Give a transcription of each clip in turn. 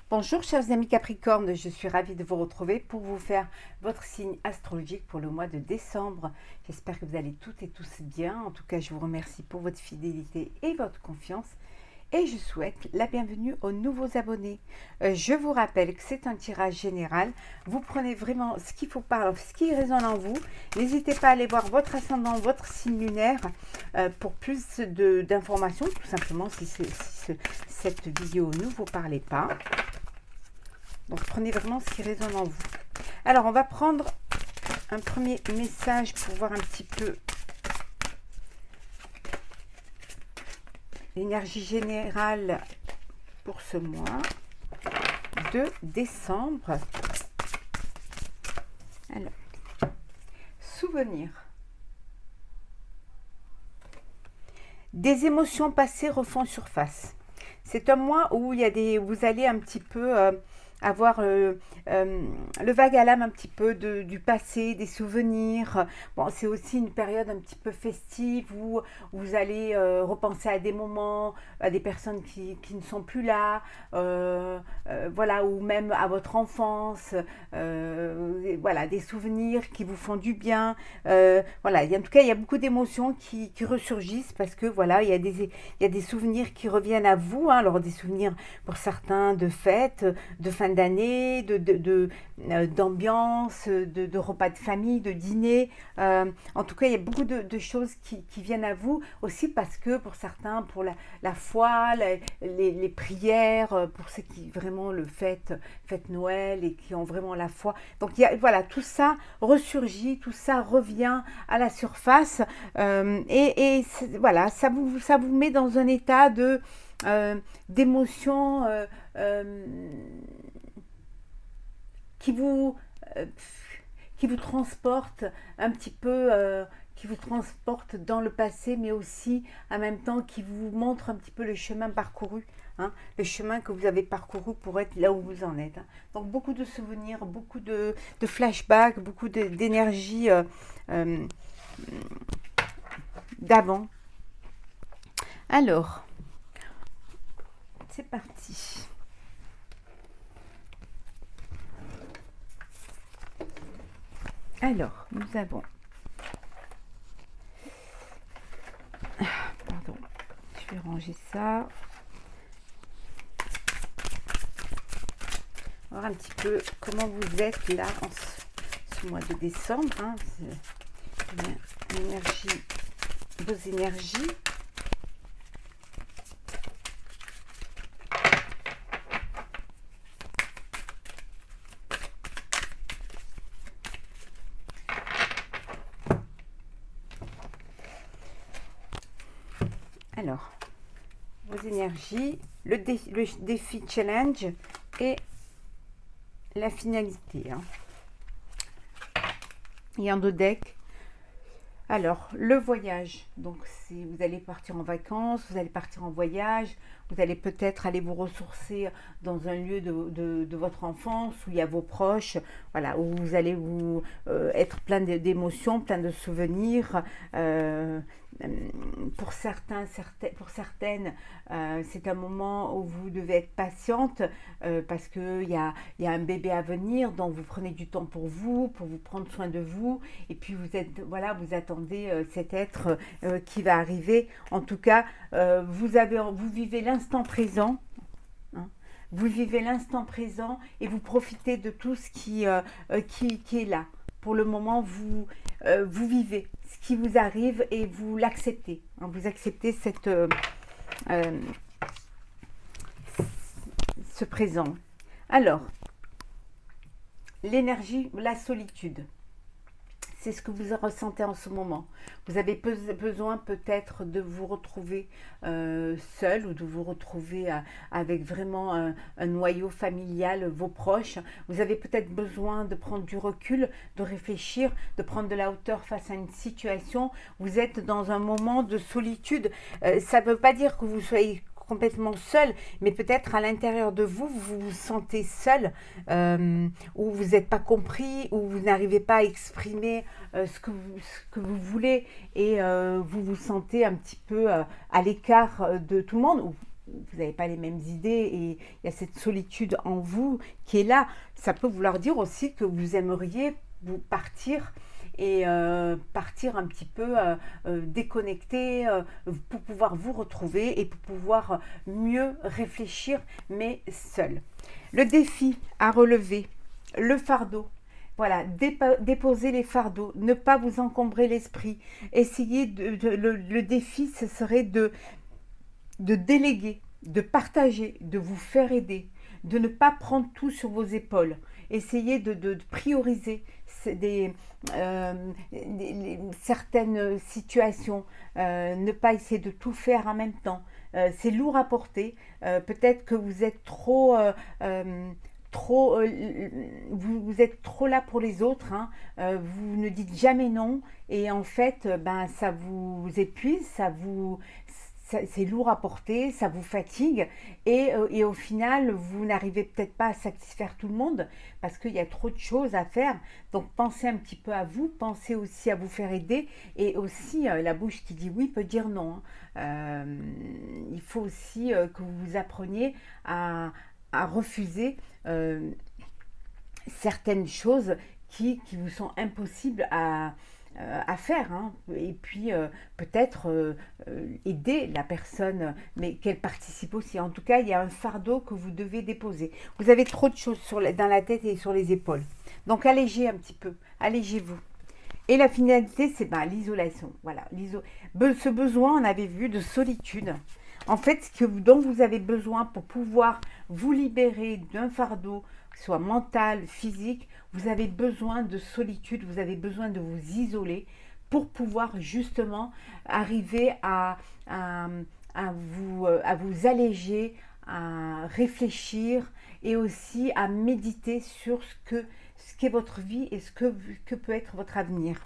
Bonjour chers amis Capricorne, je suis ravie de vous retrouver pour vous faire votre signe astrologique pour le mois de décembre. J'espère que vous allez toutes et tous bien. En tout cas, je vous remercie pour votre fidélité et votre confiance. Et je souhaite la bienvenue aux nouveaux abonnés. Je vous rappelle que c'est un tirage général. Vous prenez vraiment ce qu'il faut parler, ce qui résonne en vous. N'hésitez pas à aller voir votre ascendant, votre signe lunaire pour plus d'informations. Tout simplement, si cette vidéo ne vous parlait pas. Donc, prenez vraiment ce qui résonne en vous. Alors, on va prendre un premier message pour voir un petit peu l'énergie générale pour ce mois de décembre. Alors, souvenir. Des émotions passées refont surface. C'est un mois où vous allez un petit peu avoir le vague à l'âme un petit peu du passé, des souvenirs. Bon, c'est aussi une période un petit peu festive où vous allez repenser à des moments, à des personnes qui ne sont plus là, voilà, ou même à votre enfance, voilà, des souvenirs qui vous font du bien. Voilà, en tout cas, il y a beaucoup d'émotions qui ressurgissent parce que voilà, il y a des souvenirs qui reviennent à vous, hein, alors des souvenirs pour certains de fêtes, de fin d'année, d'ambiance, de repas de famille, de dîner. En tout cas, il y a beaucoup de choses qui viennent à vous aussi parce que pour certains, pour la foi, les prières, pour ceux qui vraiment le fêtent Noël et qui ont vraiment la foi. Donc voilà, tout ça ressurgit, tout ça revient à la surface voilà, ça vous met dans un état d'émotion qui vous euh, qui vous transporte un petit peu, qui vous transporte dans le passé, mais aussi en même temps qui vous montre un petit peu le chemin parcouru, hein, le chemin que vous avez parcouru pour être là où vous en êtes. Hein. Donc beaucoup de souvenirs, beaucoup de flashbacks, beaucoup d'énergie d'avant. Alors, c'est parti. Alors, nous avons... Pardon, je vais ranger ça. On va voir un petit peu comment vous êtes là en ce mois de décembre. Hein. L'énergie, vos énergies. Alors, vos énergies, le défi challenge et la finalité. Hein. Il y a un deux decks. Alors, le voyage. Donc, si vous allez partir en vacances, vous allez partir en voyage, vous allez peut-être aller vous ressourcer dans un lieu de votre enfance où il y a vos proches, voilà, où vous allez être plein d'émotions, plein de souvenirs. Pour certaines, c'est un moment où vous devez être patiente parce qu'il y a un bébé à venir, donc vous prenez du temps pour vous prendre soin de vous, et puis vous attendez cet être qui va arriver. En tout cas, vous vivez l'instant présent. Hein. Vous vivez l'instant présent et vous profitez de tout ce qui est là. Pour le moment, vous vivez ce qui vous arrive et vous l'acceptez. Hein. Vous acceptez ce présent. Alors, l'énergie, la solitude. C'est ce que vous ressentez en ce moment. Vous avez besoin peut-être de vous retrouver seul ou de vous retrouver avec vraiment un noyau familial, vos proches. Vous avez peut-être besoin de prendre du recul, de réfléchir, de prendre de la hauteur face à une situation. Vous êtes dans un moment de solitude. Ça ne veut pas dire que vous soyez complètement seul, mais peut-être à l'intérieur de vous, vous vous sentez seul, ou vous n'êtes pas compris, ou vous n'arrivez pas à exprimer ce que vous voulez, et vous vous sentez un petit peu à l'écart de tout le monde, ou vous n'avez pas les mêmes idées et il y a cette solitude en vous qui est là. Ça peut vouloir dire aussi que vous aimeriez vous partir et partir un petit peu déconnecté pour pouvoir vous retrouver et pour pouvoir mieux réfléchir, mais seul. Le défi à relever, le fardeau. Voilà, déposer les fardeaux, ne pas vous encombrer l'esprit. Essayez le défi, ce serait de déléguer, de partager, de vous faire aider, de ne pas prendre tout sur vos épaules. Essayez de prioriser certaines situations, ne pas essayer de tout faire en même temps. C'est lourd à porter. Peut-être que vous êtes vous êtes trop là pour les autres, hein. Vous ne dites jamais non et en fait ben ça vous épuise, c'est lourd à porter, ça vous fatigue et au final, vous n'arrivez peut-être pas à satisfaire tout le monde parce qu'il y a trop de choses à faire. Donc pensez un petit peu à vous, pensez aussi à vous faire aider et aussi la bouche qui dit oui peut dire non, hein. Il faut aussi que vous appreniez à refuser certaines choses qui vous sont impossibles à faire, hein. Et puis peut-être aider la personne, mais qu'elle participe aussi. En tout cas, il y a un fardeau que vous devez déposer. Vous avez trop de choses dans la tête et sur les épaules. Donc allégez un petit peu, allégez-vous. Et la finalité, c'est ben, l'isolation. Voilà, ce besoin, on avait vu, de solitude. En fait, dont vous avez besoin pour pouvoir vous libérer d'un fardeau, soit mental, physique, vous avez besoin de solitude, vous avez besoin de vous isoler pour pouvoir justement arriver à vous alléger, à réfléchir et aussi à méditer sur ce qu'est votre vie et que peut être votre avenir.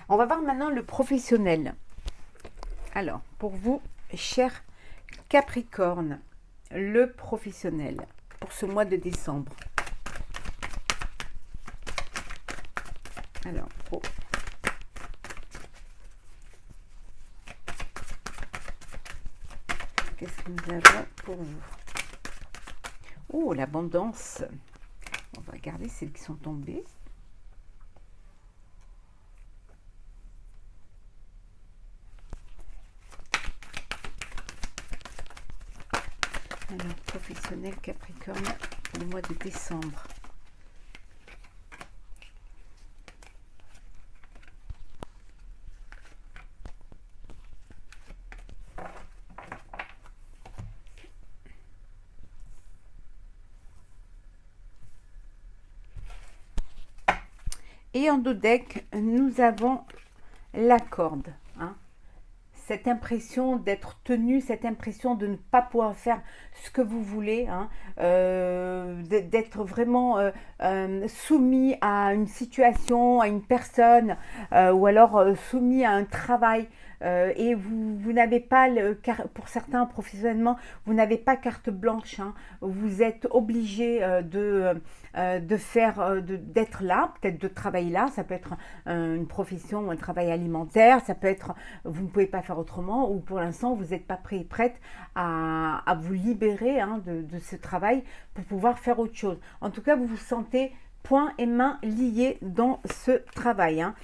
On va voir maintenant le professionnel. Alors, pour vous, cher Capricorne, le professionnel pour ce mois de décembre. Alors, qu'est-ce que nous avons pour vous? Oh, l'abondance. On va regarder celles qui sont tombées. Alors, professionnel Capricorne pour le mois de décembre. Et en dos deck, nous avons la corde, hein. Cette impression d'être tenu, cette impression de ne pas pouvoir faire ce que vous voulez, hein, d'être vraiment soumis à une situation, à une personne, ou alors soumis à un travail. Et vous n'avez pas, pour certains professionnellement, vous n'avez pas carte blanche, hein. Vous êtes obligé d'être là, peut-être de travailler là. Ça peut être une profession ou un travail alimentaire, ça peut être, vous ne pouvez pas faire autrement, ou pour l'instant vous n'êtes pas prêt et prête à vous libérer, hein, de ce travail pour pouvoir faire autre chose. En tout cas, vous vous sentez poings et mains liés dans ce travail, hein.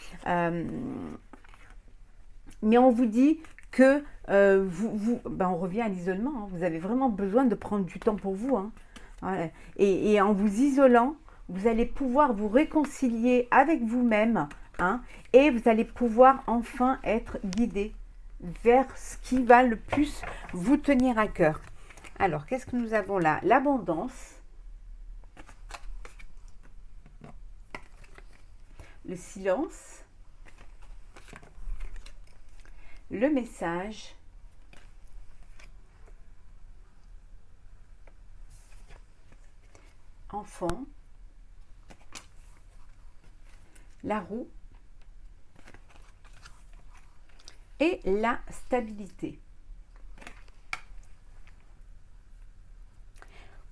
Mais on vous dit que on revient à l'isolement, hein. Vous avez vraiment besoin de prendre du temps pour vous, hein. Ouais. Et en vous isolant, vous allez pouvoir vous réconcilier avec vous-même, hein, et vous allez pouvoir enfin être guidé vers ce qui va le plus vous tenir à cœur. Alors, qu'est-ce que nous avons là? L'abondance, le silence, le message, enfant, la roue et la stabilité.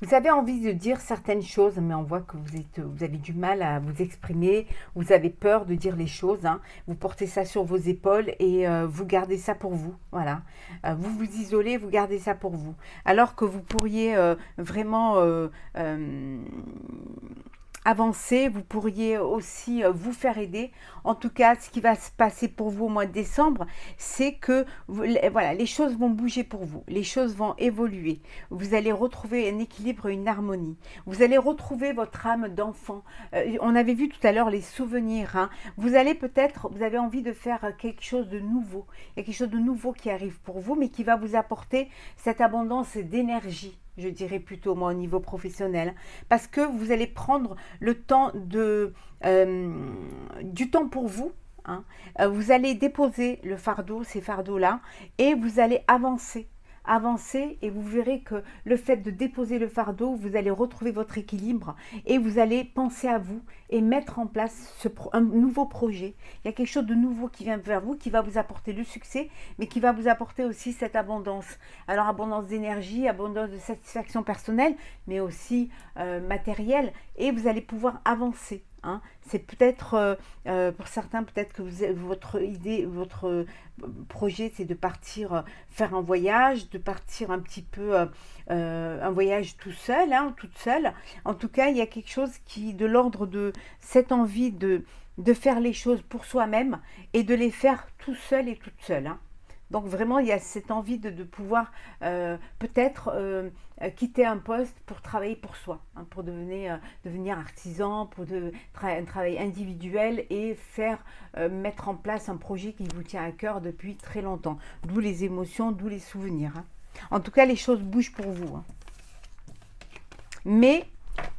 Vous avez envie de dire certaines choses, mais on voit que vous avez du mal à vous exprimer, vous avez peur de dire les choses, hein. Vous portez ça sur vos épaules et vous gardez ça pour vous. Voilà. Vous vous isolez, vous gardez ça pour vous. Alors que vous pourriez vraiment avancer, vous pourriez aussi vous faire aider. En tout cas, ce qui va se passer pour vous au mois de décembre, c'est que voilà, les choses vont bouger pour vous, les choses vont évoluer. Vous allez retrouver un équilibre, une harmonie. Vous allez retrouver votre âme d'enfant. On avait vu tout à l'heure les souvenirs, hein. Vous allez peut-être, vous avez envie de faire quelque chose de nouveau. Il y a quelque chose de nouveau qui arrive pour vous, mais qui va vous apporter cette abondance d'énergie, je dirais plutôt moi au niveau professionnel, parce que vous allez prendre le temps du temps pour vous, hein. Vous allez déposer le fardeau, ces fardeaux-là, et vous allez avancer. Avancer et vous verrez que le fait de déposer le fardeau, vous allez retrouver votre équilibre et vous allez penser à vous et mettre en place un nouveau projet. Il y a quelque chose de nouveau qui vient vers vous, qui va vous apporter le succès, mais qui va vous apporter aussi cette abondance. Alors abondance d'énergie, abondance de satisfaction personnelle, mais aussi matérielle, et vous allez pouvoir avancer, hein. C'est peut-être, pour certains, peut-être que votre idée, votre projet, c'est de partir faire un voyage, de partir un petit peu, un voyage tout seul, hein, toute seule. En tout cas, il y a quelque chose qui, de l'ordre de cette envie de faire les choses pour soi-même et de les faire tout seul et toute seule, hein. Donc vraiment, il y a cette envie de pouvoir peut-être quitter un poste pour travailler pour soi, hein, pour devenir artisan, pour un travail individuel et mettre en place un projet qui vous tient à cœur depuis très longtemps. D'où les émotions, d'où les souvenirs, hein. En tout cas, les choses bougent pour vous, hein. Mais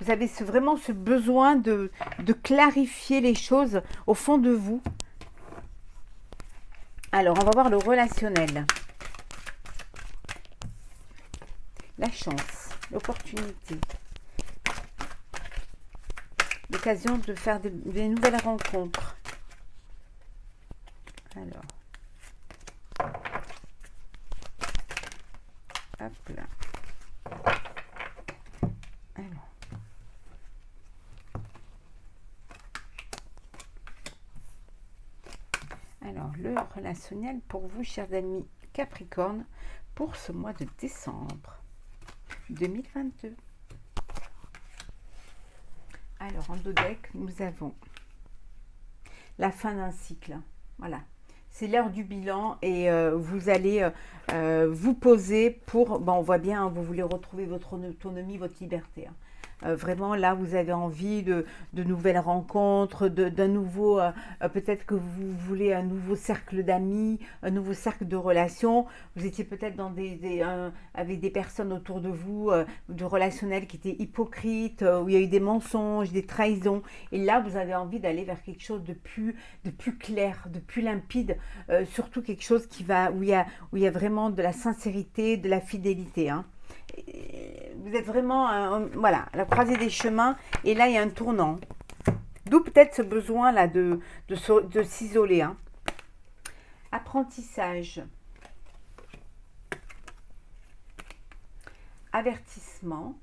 vous avez vraiment ce besoin de clarifier les choses au fond de vous. Alors, on va voir le relationnel. La chance, l'opportunité, l'occasion de faire des nouvelles rencontres. Alors, hop là. Alors, le relationnel pour vous, chers amis Capricorne, pour ce mois de décembre 2022. Alors, en dos deck, nous avons la fin d'un cycle. Voilà. C'est l'heure du bilan et vous allez vous poser pour... Bon, on voit bien, hein, vous voulez retrouver votre autonomie, votre liberté, hein. Vraiment, là, vous avez envie de nouvelles rencontres, d'un nouveau... peut-être que vous voulez un nouveau cercle d'amis, un nouveau cercle de relations. Vous étiez peut-être dans avec des personnes autour de vous, de relationnels qui étaient hypocrites, où il y a eu des mensonges, des trahisons. Et là, vous avez envie d'aller vers quelque chose de plus clair, de plus limpide, surtout quelque chose où il y a vraiment de la sincérité, de la fidélité, hein. Vous êtes vraiment voilà, à la croisée des chemins et là il y a un tournant, d'où peut-être ce besoin là de s'isoler, hein. Apprentissage, avertissement,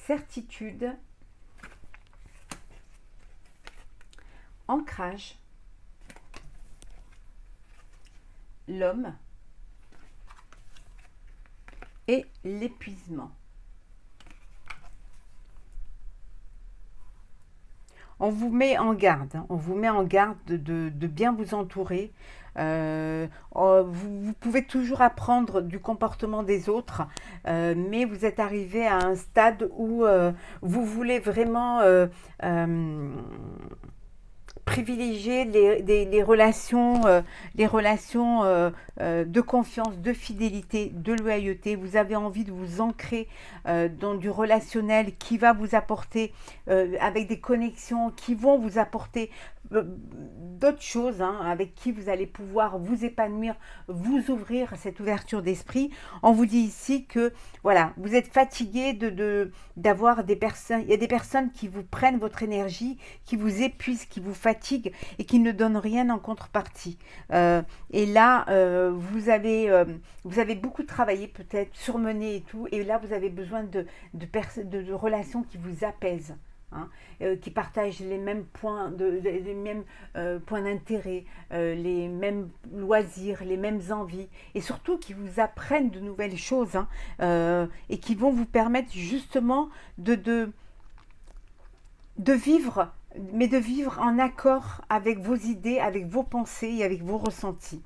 certitude, ancrage, l'homme et l'épuisement. On vous met en garde, hein, on vous met en garde de bien vous entourer. Vous pouvez toujours apprendre du comportement des autres, mais vous êtes arrivé à un stade où vous voulez vraiment privilégier les relations de confiance, de fidélité, de loyauté. Vous avez envie de vous ancrer dans du relationnel qui va vous apporter, avec des connexions qui vont vous apporter d'autres choses hein, avec qui vous allez pouvoir vous épanouir, vous ouvrir à cette ouverture d'esprit. On vous dit ici que voilà, vous êtes fatigué d'avoir des personnes, il y a des personnes qui vous prennent votre énergie, qui vous épuisent, qui vous fatiguent et qui ne donnent rien en contrepartie. Et là, vous avez beaucoup travaillé peut-être, surmené et tout, et là vous avez besoin de relations qui vous apaisent. Hein, qui partagent les mêmes points les mêmes points d'intérêt, les mêmes loisirs, les mêmes envies, et surtout qui vous apprennent de nouvelles choses hein, et qui vont vous permettre justement de vivre, mais de vivre en accord avec vos idées, avec vos pensées et avec vos ressentis.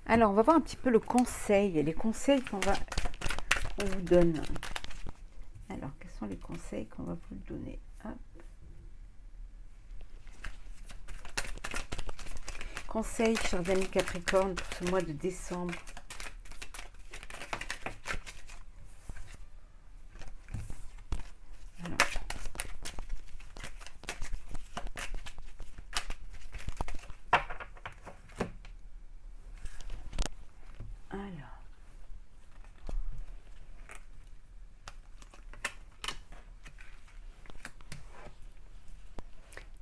Alors, on va voir un petit peu le conseil, les conseils qu'on vous donne. Alors, quels sont les conseils qu'on va vous donner? Hop. Conseils, chers amis Capricorne, pour ce mois de décembre.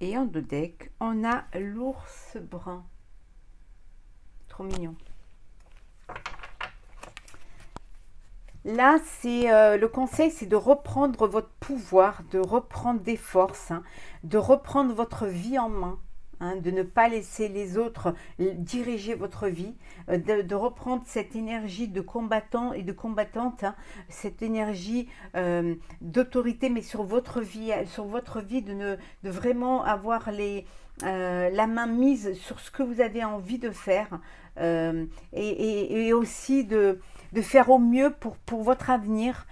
Et en deux decks, on a l'ours brun. Trop mignon. Là, c'est le conseil, c'est de reprendre votre pouvoir, de reprendre des forces, hein, de reprendre votre vie en main. Hein, de ne pas laisser les autres diriger votre vie, de reprendre cette énergie de combattant et de combattante, hein, cette énergie d'autorité, mais sur votre vie, de vraiment avoir la main mise sur ce que vous avez envie de faire, et aussi de faire au mieux pour votre avenir,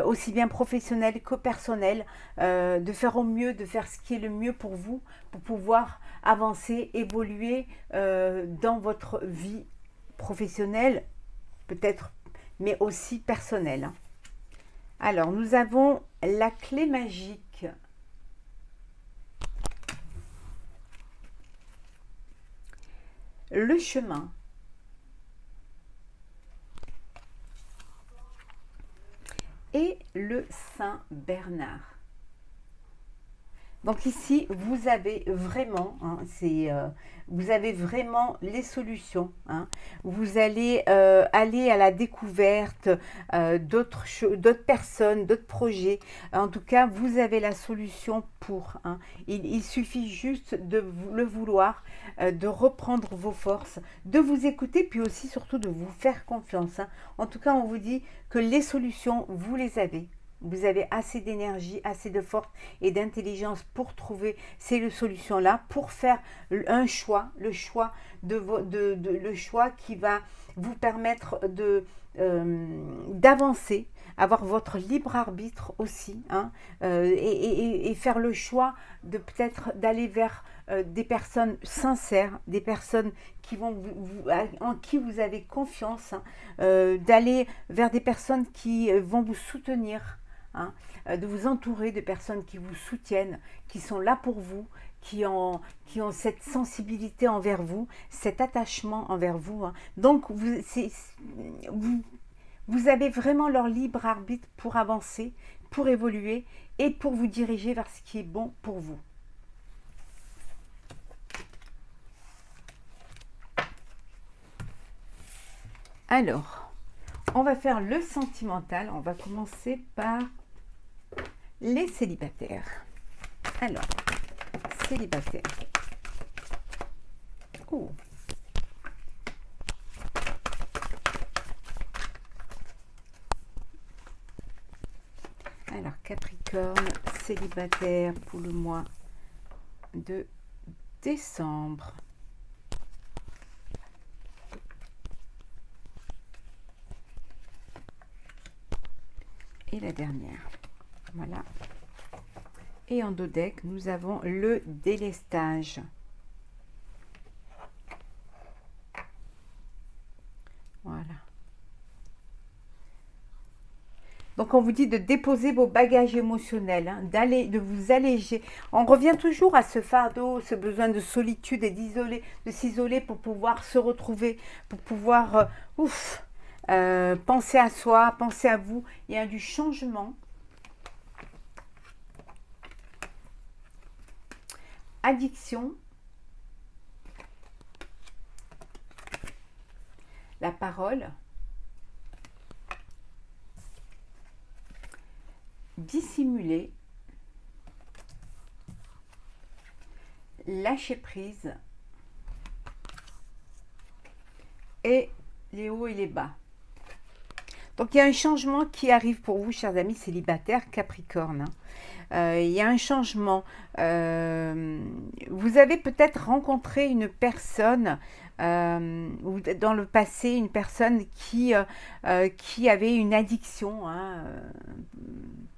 aussi bien professionnel que personnel, de faire au mieux, de faire ce qui est le mieux pour vous, pour pouvoir avancer, évoluer dans votre vie professionnelle, peut-être, mais aussi personnelle. Alors, nous avons la clé magique. Le chemin. Et le Saint Bernard. Donc ici, vous avez vraiment, hein, vous avez vraiment les solutions. Hein. Vous allez aller à la découverte d'autres personnes, d'autres projets. En tout cas, vous avez la solution pour. Hein. Il suffit juste de le vouloir, de reprendre vos forces, de vous écouter, puis aussi surtout de vous faire confiance. Hein. En tout cas, on vous dit que les solutions, vous les avez. Vous avez assez d'énergie, assez de force et d'intelligence pour trouver ces solutions-là, pour faire un choix, le choix le choix qui va vous permettre d'avancer, avoir votre libre arbitre aussi, hein, et faire le choix de peut-être d'aller vers des personnes sincères, des personnes qui en qui vous avez confiance, hein, d'aller vers des personnes qui vont vous soutenir. Hein, de vous entourer de personnes qui vous soutiennent, qui sont là pour vous, qui ont cette sensibilité envers vous, cet attachement envers vous. Hein. Donc, vous avez vraiment leur libre arbitre pour avancer, pour évoluer et pour vous diriger vers ce qui est bon pour vous. Alors, on va faire le sentimental. On va commencer par les célibataires. Alors, célibataires. Oh. Alors, Capricorne, célibataire pour le mois de décembre. Et la dernière. Voilà. Et en dos deck, nous avons le délestage. Voilà. Donc on vous dit de déposer vos bagages émotionnels, hein, de vous alléger. On revient toujours à ce fardeau, ce besoin de solitude et de s'isoler pour pouvoir se retrouver, pour pouvoir penser à soi, penser à vous. Il y a du changement. Addiction. La parole. Dissimuler. Lâcher prise. Et les hauts et les bas. Donc il y a un changement qui arrive pour vous, chers amis célibataires Capricorne. Il y a un changement. Vous avez peut-être rencontré une personne ou dans le passé, une personne qui avait une addiction, hein,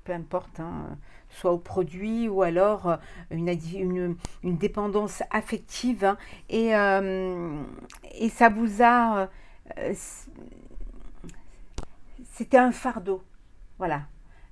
peu importe, hein, soit au produit ou alors une dépendance affective, hein, et ça vous a... c'était un fardeau, voilà.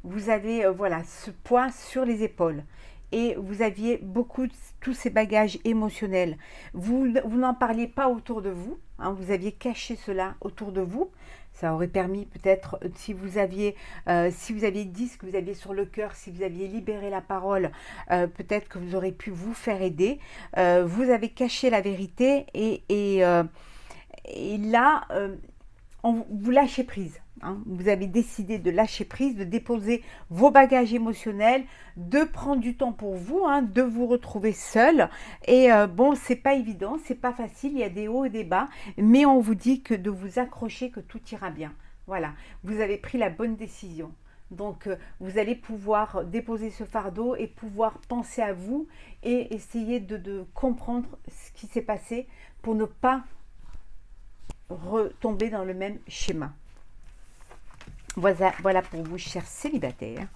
Vous avez voilà, ce poids sur les épaules et vous aviez beaucoup tous ces bagages émotionnels. Vous n'en parliez pas autour de vous, hein, vous aviez caché cela autour de vous. Ça aurait permis peut-être, si vous aviez dit ce que vous aviez sur le cœur, si vous aviez libéré la parole, peut-être que vous aurez pu vous faire aider. Vous avez caché la vérité et là, vous lâchez prise. Hein. Vous avez décidé de lâcher prise, de déposer vos bagages émotionnels, de prendre du temps pour vous, hein, de vous retrouver seul. Et bon, c'est pas évident, c'est pas facile, il y a des hauts et des bas, mais on vous dit que de vous accrocher, que tout ira bien. Voilà, vous avez pris la bonne décision. Donc, vous allez pouvoir déposer ce fardeau et pouvoir penser à vous et essayer de comprendre ce qui s'est passé pour ne pas retomber dans le même schéma. Voilà pour vous, chers célibataires.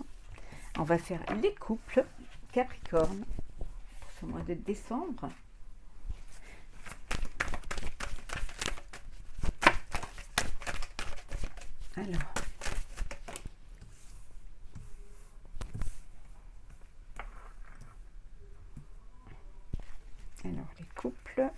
On va faire les couples Capricorne pour ce mois de décembre. Alors les couples.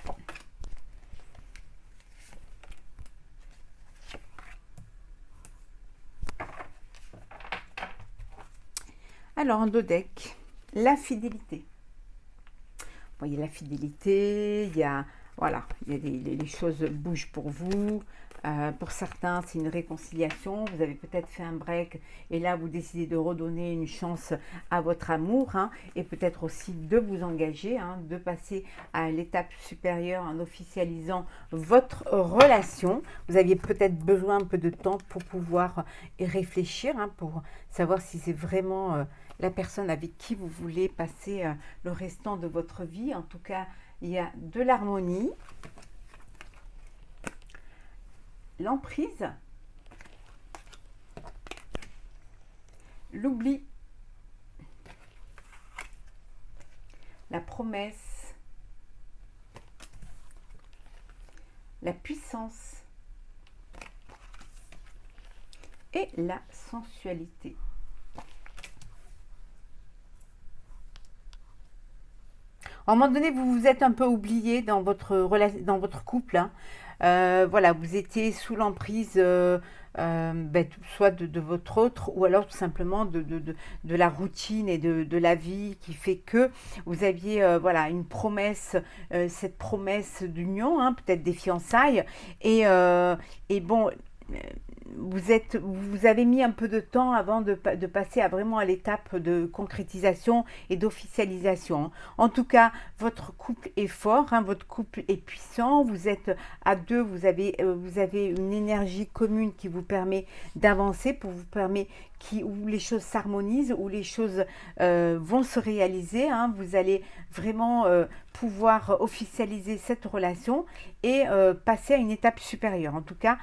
Alors, en dos deck, la fidélité. Vous voyez, la fidélité, il y a les choses bougent pour vous. Pour certains, c'est une réconciliation. Vous avez peut-être fait un break et là, vous décidez de redonner une chance à votre amour, hein, et peut-être aussi de vous engager, hein, de passer à l'étape supérieure en officialisant votre relation. Vous aviez peut-être besoin un peu de temps pour pouvoir y réfléchir, hein, pour savoir si c'est vraiment la personne avec qui vous voulez passer le restant de votre vie. En tout cas, il y a de l'harmonie. L'emprise, l'oubli, la promesse, la puissance et la sensualité. À un moment donné, vous vous êtes un peu oublié dans votre couple, hein. Voilà, vous étiez sous l'emprise soit de votre autre, ou alors tout simplement de la routine et de la vie qui fait que vous aviez voilà, une promesse, cette promesse d'union, hein, peut-être des fiançailles, et bon... vous avez mis un peu de temps avant de passer vraiment à l'étape de concrétisation et d'officialisation. En tout cas, votre couple est fort, hein, votre couple est puissant, vous êtes à deux, vous avez une énergie commune qui vous permet d'avancer, où les choses s'harmonisent, où les choses vont se réaliser, hein. Vous allez vraiment pouvoir officialiser cette relation et passer à une étape supérieure. En tout cas,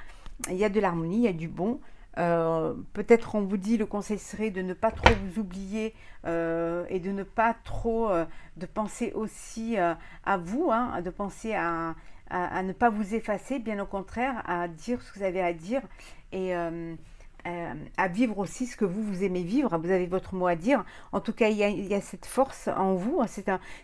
il y a de l'harmonie, il y a du bon. Peut-être on vous dit, le conseil serait de ne pas trop vous oublier et de ne pas trop de penser aussi à vous, hein, de penser à ne pas vous effacer, bien au contraire, à dire ce que vous avez à dire et à vivre aussi ce que vous aimez vivre. Vous avez votre mot à dire. En tout cas, il y a cette force en vous.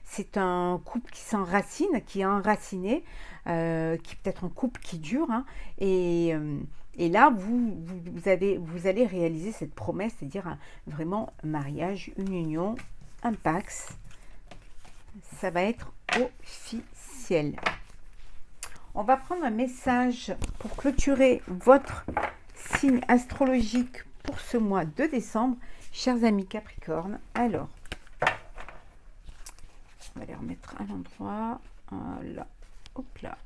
C'est un couple qui s'enracine, qui est enraciné, qui est peut-être un couple qui dure. Hein, et là, vous allez réaliser cette promesse, c'est-à-dire vraiment un mariage, une union, un pax. Ça va être officiel. On va prendre un message pour clôturer votre signe astrologique pour ce mois de décembre, chers amis Capricorne. Alors, on va les remettre à l'endroit. Voilà. Hop là.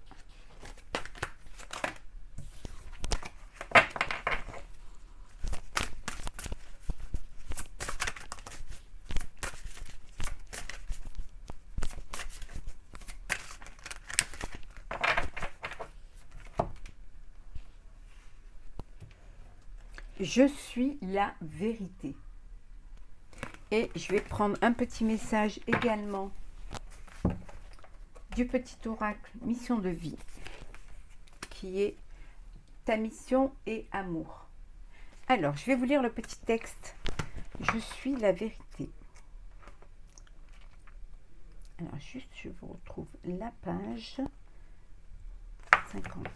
Je suis la vérité. Et je vais prendre un petit message également du petit oracle mission de vie, qui est ta mission et amour. Alors, je vais vous lire le petit texte. Je suis la vérité. Alors, juste, je vous retrouve la page 50.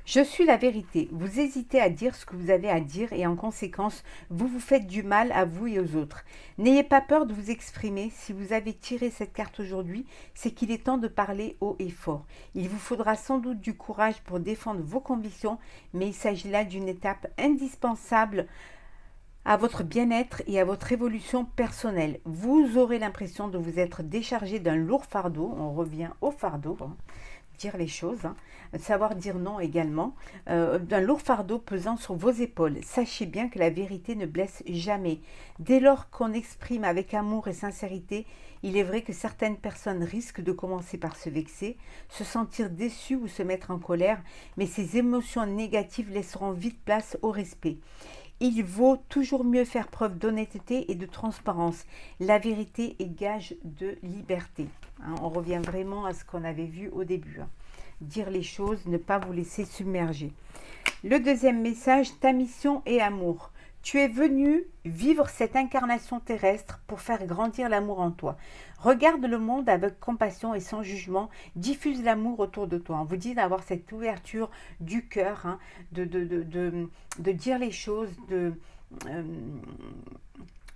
Je suis la vérité. Vous hésitez à dire ce que vous avez à dire et en conséquence, vous vous faites du mal à vous et aux autres. N'ayez pas peur de vous exprimer. Si vous avez tiré cette carte aujourd'hui, c'est qu'il est temps de parler haut et fort. Il vous faudra sans doute du courage pour défendre vos convictions, mais il s'agit là d'une étape indispensable à votre bien-être et à votre évolution personnelle. Vous aurez l'impression de vous être déchargé d'un lourd fardeau. On revient au fardeau. Hein. Dire les choses, hein. Savoir dire non également, d'un lourd fardeau pesant sur vos épaules. Sachez bien que la vérité ne blesse jamais. Dès lors qu'on exprime avec amour et sincérité, il est vrai que certaines personnes risquent de commencer par se vexer, se sentir déçues ou se mettre en colère, mais ces émotions négatives laisseront vite place au respect. Il vaut toujours mieux faire preuve d'honnêteté et de transparence. La vérité est gage de liberté. Hein, on revient vraiment à ce qu'on avait vu au début. Hein. Dire les choses, ne pas vous laisser submerger. Le deuxième message, ta mission et amour. Tu es venu vivre cette incarnation terrestre pour faire grandir l'amour en toi. Regarde le monde avec compassion et sans jugement. Diffuse l'amour autour de toi. On vous dit d'avoir cette ouverture du cœur, hein, de dire les choses, de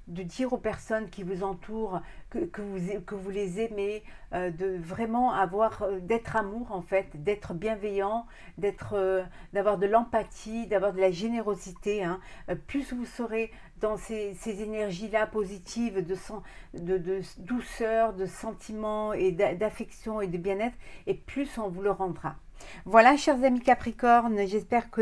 dire aux personnes qui vous entourent que vous les aimez, de vraiment avoir, d'être amour en fait, d'être bienveillant, d'avoir de l'empathie, d'avoir de la générosité. Hein. Plus vous serez dans ces énergies-là positives, de douceur, de sentiments et d'affection et de bien-être, et plus on vous le rendra. Voilà, chers amis Capricorne, j'espère que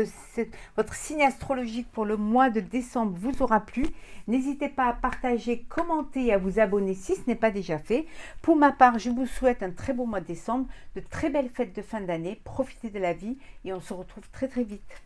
votre signe astrologique pour le mois de décembre vous aura plu. N'hésitez pas à partager, commenter et à vous abonner si ce n'est pas déjà fait. Pour ma part, je vous souhaite un très beau mois de décembre, de très belles fêtes de fin d'année. Profitez de la vie et on se retrouve très très vite.